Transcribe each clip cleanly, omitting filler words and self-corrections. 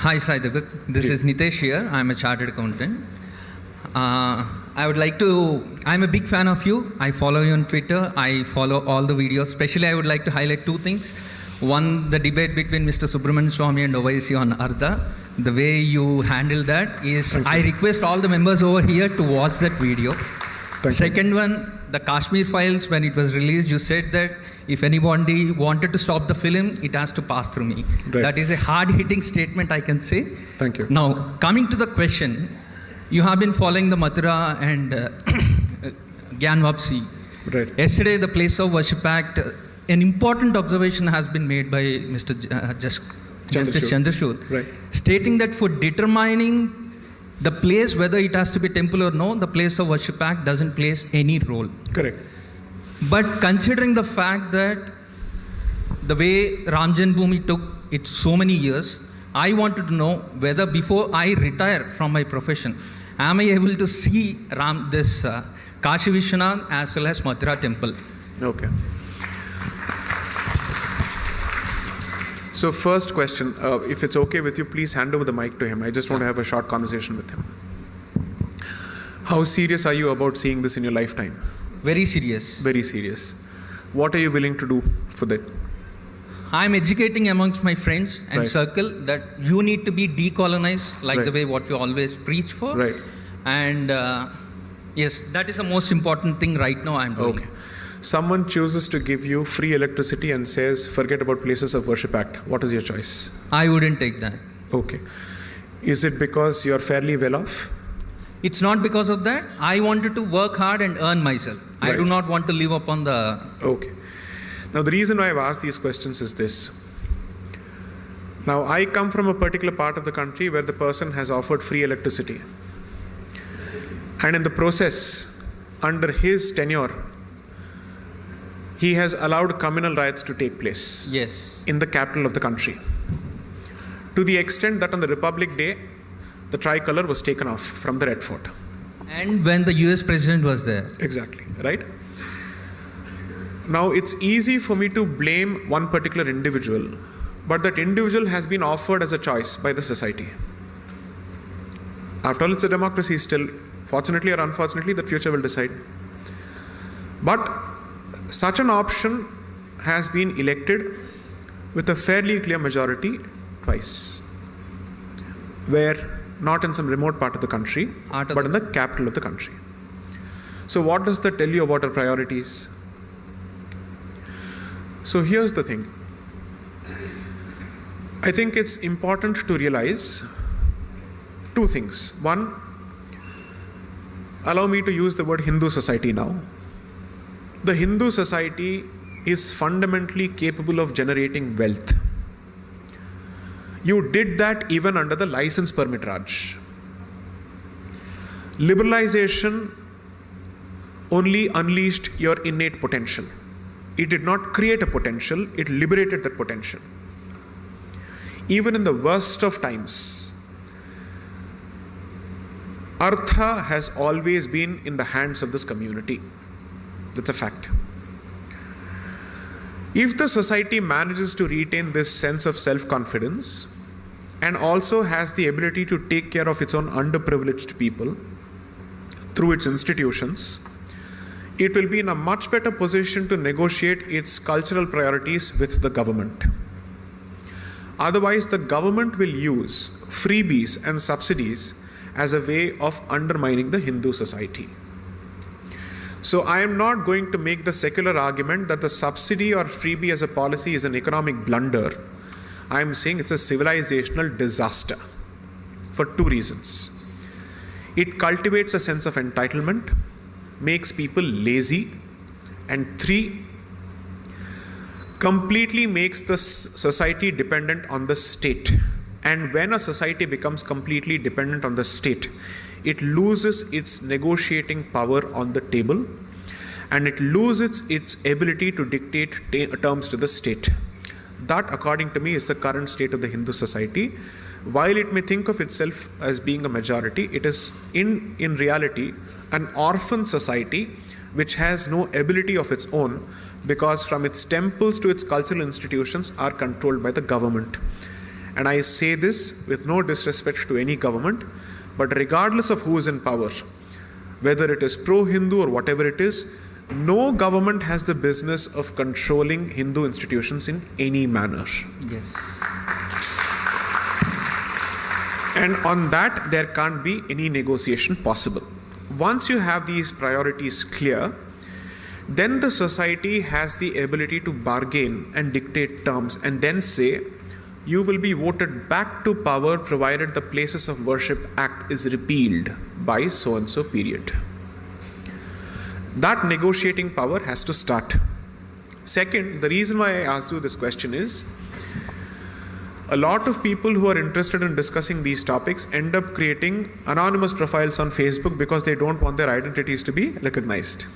Hi, Sai Deepak. This is Nitesh here. I'm a chartered accountant. I'm a big fan of you. I follow you on Twitter. I follow all the videos. Especially, I would like to highlight two things. One, the debate between Mr. Subramanian Swamy and Owaisi on Arda. The way you handle that is, I request all the members over here to watch that video. Second one, the Kashmir Files, when it was released, you said that if anybody wanted to stop the film, it has to pass through me. Right. That is a hard-hitting statement, I can say. Thank you. Now, coming to the question, you have been following the Mathura and Gyan Vapsi. Right. Yesterday, the Place of Worship Act, an important observation has been made by Mr. Justice Chandrachud, right, stating that for determining the place, whether it has to be temple or no, the Place of Worship Act doesn't play any role. Correct. But considering the fact that the way Ram Janmabhoomi took it so many years, I wanted to know whether before I retire from my profession, am I able to see Kashi Vishwanath as well as Mathura temple? Okay. So first question, if it's okay with you, please hand over the mic to him. I just want to have a short conversation with him. How serious are you about seeing this in your lifetime? Very serious. Very serious. What are you willing to do for that? I'm educating amongst my friends and Right. circle that you need to be decolonized, like Right. the way what you always preach for. Right. And yes, that is the most important thing right now I'm doing. Okay. Someone chooses to give you free electricity and says, forget about Places of Worship Act. What is your choice? I wouldn't take that. Okay. Is it because you're fairly well off? It's not because of that. I wanted to work hard and earn myself. I Right. do not want to live upon the... Okay. Now, the reason why I've asked these questions is this. Now, I come from a particular part of the country where the person has offered free electricity. And in the process, under his tenure, he has allowed communal riots to take place. Yes. In the capital of the country. To the extent that on the Republic Day, the tricolour was taken off from the Red Fort. And when the US president was there. Exactly, right? Now, it's easy for me to blame one particular individual, but that individual has been offered as a choice by the society. After all, it's a democracy still. Fortunately or unfortunately, the future will decide. But such an option has been elected with a fairly clear majority twice, where not in some remote part of the country, but in the capital of the country. So what does that tell you about our priorities? So here's the thing. I think it's important to realize two things. One, allow me to use the word Hindu society now. The Hindu society is fundamentally capable of generating wealth. You did that even under the license permit Raj. Liberalization only unleashed your innate potential. It did not create a potential, it liberated that potential. Even in the worst of times, Artha has always been in the hands of this community. That's a fact. If the society manages to retain this sense of self-confidence and also has the ability to take care of its own underprivileged people through its institutions, it will be in a much better position to negotiate its cultural priorities with the government. Otherwise, the government will use freebies and subsidies as a way of undermining the Hindu society. So I am not going to make the secular argument that the subsidy or freebie as a policy is an economic blunder. I am saying it's a civilizational disaster for two reasons. It cultivates a sense of entitlement, makes people lazy, and three, completely makes the society dependent on the state. And when a society becomes completely dependent on the state, it loses its negotiating power on the table, and it loses its ability to dictate terms to the state. That, according to me, is the current state of the Hindu society. While it may think of itself as being a majority, it is in reality an orphan society which has no ability of its own, because from its temples to its cultural institutions are controlled by the government. And I say this with no disrespect to any government, but regardless of who is in power, whether it is pro-Hindu or whatever it is, no government has the business of controlling Hindu institutions in any manner. Yes. And on that, there can't be any negotiation possible. Once you have these priorities clear, then the society has the ability to bargain and dictate terms and then say, you will be voted back to power provided the Places of Worship Act is repealed by so and so period. That negotiating power has to start. Second, the reason why I asked you this question is, a lot of people who are interested in discussing these topics end up creating anonymous profiles on Facebook because they don't want their identities to be recognized,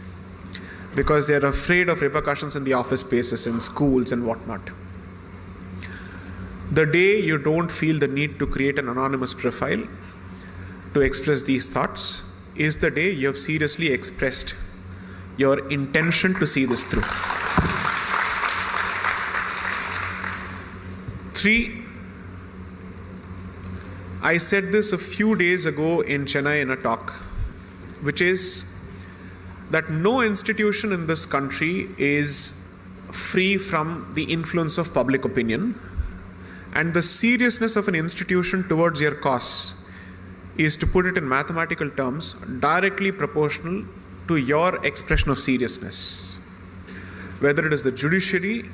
because they're afraid of repercussions in the office spaces, in schools and whatnot. The day you don't feel the need to create an anonymous profile to express these thoughts is the day you have seriously expressed your intention to see this through. 3, I said this a few days ago in Chennai in a talk, which is that no institution in this country is free from the influence of public opinion, and the seriousness of an institution towards your cause is, to put it in mathematical terms, directly proportional to your expression of seriousness, whether it is the judiciary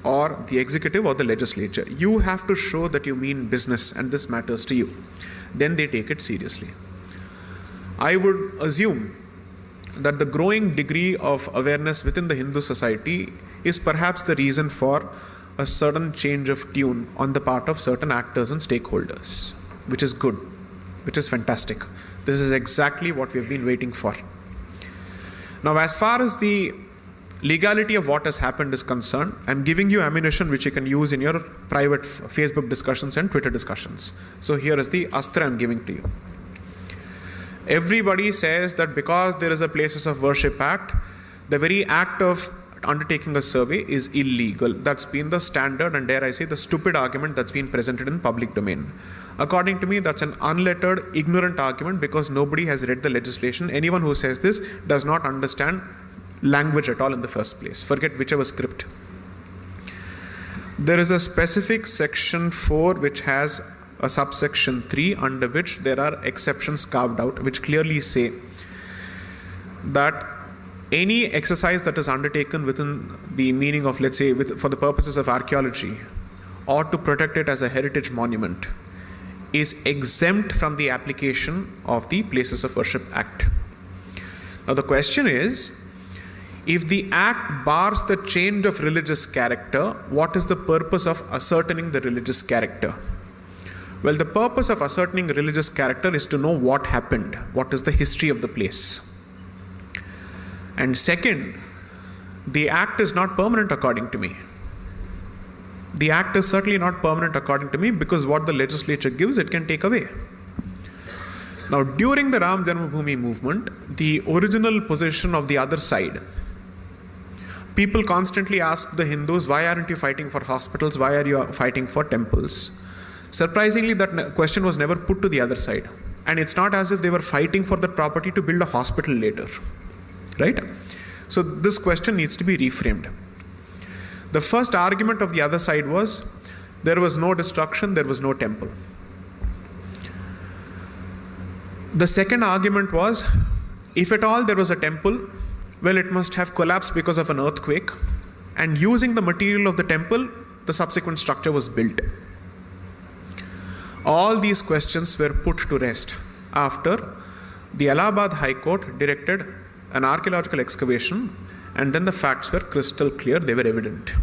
or the executive or the legislature. You have to show that you mean business and this matters to you. Then they take it seriously. I would assume that the growing degree of awareness within the Hindu society is perhaps the reason for a certain change of tune on the part of certain actors and stakeholders, which is good, which is fantastic. This is exactly what we've been waiting for. Now, as far as the legality of what has happened is concerned, I'm giving you ammunition which you can use in your private Facebook discussions and Twitter discussions. So here is the Asthra I'm giving to you. Everybody says that because there is a Places of Worship Act, the very act of undertaking a survey is illegal. That's been the standard, and dare I say the stupid argument that's been presented in public domain. According to me, that's an unlettered, ignorant argument because nobody has read the legislation. Anyone who says this does not understand language at all in the first place. Forget whichever script. There is a specific section 4 which has a subsection 3 under which there are exceptions carved out, which clearly say that any exercise that is undertaken within the meaning of, let's say, for the purposes of archaeology or to protect it as a heritage monument is exempt from the application of the Places of Worship Act. Now the question is, if the act bars the change of religious character, what is the purpose of ascertaining the religious character? Well, the purpose of ascertaining religious character is to know what happened, what is the history of the place. And second, the act is not permanent according to me. The act is certainly not permanent according to me because what the legislature gives, it can take away. Now, during the Ram Janmabhoomi movement, the original position of the other side, people constantly ask the Hindus, why aren't you fighting for hospitals? Why are you fighting for temples? Surprisingly, that question was never put to the other side. And it's not as if they were fighting for the property to build a hospital later. Right? So this question needs to be reframed. The first argument of the other side was, there was no destruction, there was no temple. The second argument was, if at all there was a temple, well, it must have collapsed because of an earthquake, and using the material of the temple, the subsequent structure was built. All these questions were put to rest after the Allahabad High Court directed an archaeological excavation, and then the facts were crystal clear, they were evident.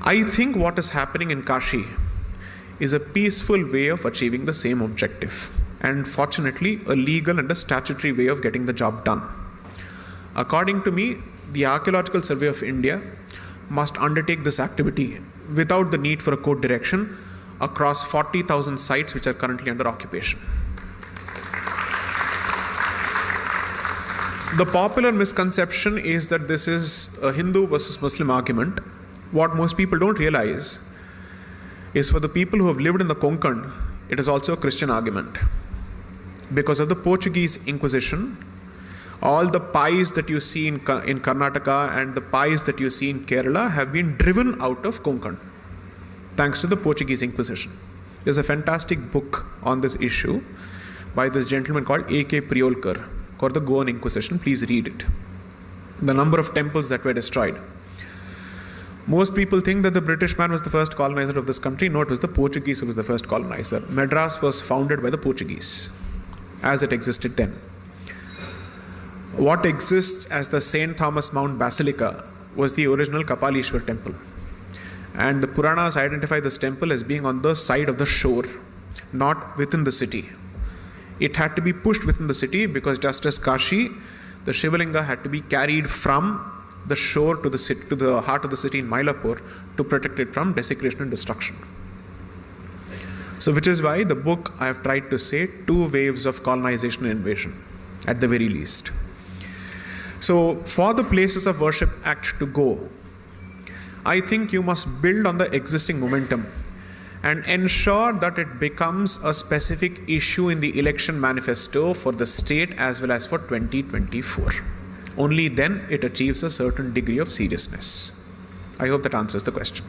I think what is happening in Kashi is a peaceful way of achieving the same objective, and fortunately a legal and a statutory way of getting the job done. According to me, the Archaeological Survey of India must undertake this activity without the need for a court direction across 40,000 sites which are currently under occupation. The popular misconception is that this is a Hindu versus Muslim argument. What most people don't realize is for the people who have lived in the Konkan, it is also a Christian argument. Because of the Portuguese Inquisition, all the pies that you see in Karnataka and the pies that you see in Kerala have been driven out of Konkan, thanks to the Portuguese Inquisition. There's a fantastic book on this issue by this gentleman called A.K. Priolkar, called the Goan Inquisition. Please read it. The number of temples that were destroyed. Most people think that the British man was the first colonizer of this country. No, it was the Portuguese who was the first colonizer. Madras was founded by the Portuguese, as it existed then. What exists as the St. Thomas Mount Basilica was the original Kapalishwar temple. And the Puranas identify this temple as being on the side of the shore, not within the city. It had to be pushed within the city because just as Kashi, the Shivalinga had to be carried from the shore to the heart of the city in Mylapore to protect it from desecration and destruction. So which is why the book I have tried to say 2 waves of colonization and invasion at the very least. So for the Places of Worship Act to go, I think you must build on the existing momentum and ensure that it becomes a specific issue in the election manifesto for the state as well as for 2024. Only then it achieves a certain degree of seriousness. I hope that answers the question.